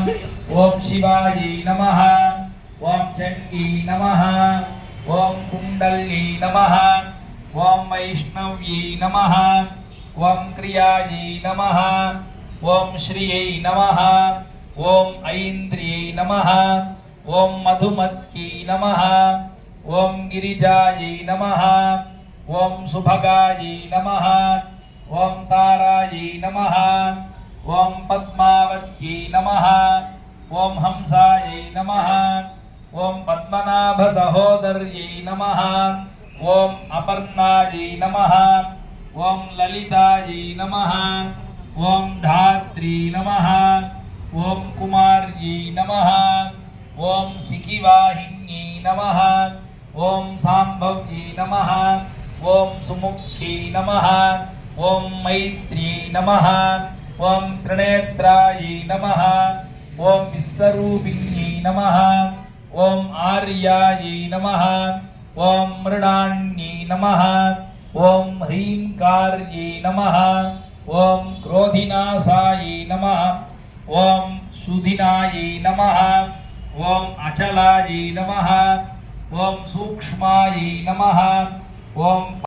ओम शिवायै नमः ओम चंडी नमः ओम कुंडल्यै नमः ओम वैष्णव्यै नमः ओम क्रियायै नमः ओम श्रियै नमः ओम ऐन्द्रियै नमः ओम मधुमत्यै नमः ओम गिरिजायै नमः ओम सुभगायै नमः ओम तारायै नमः ओम पद्मावत्यै नमः ओम हंसायै नमः ओम पद्मनाभ सहोदर्यै नमः ओम अपर्णायै नमः ओम ललितायै नमः ओम धात्री नमः ओम कुमार्यै नमः ओम सिखिवाहिन्यै नमः ओम सांभव्यै नमः ओम सुमुख्यै नमः ओम मैत्र्यै नमः ओम त्रिनेत्रायै नमः ओम विश्वरूपिण्यै नमः ओम आर्यायै नमः ओम मृडान्यै नमः ओम ह्रींकार्यै नमः ओम क्रोधिनाशायै नमः ओम सुधिनायै नमः ओम अचलायै नमः ओम सूक्ष्मायै नमः ओम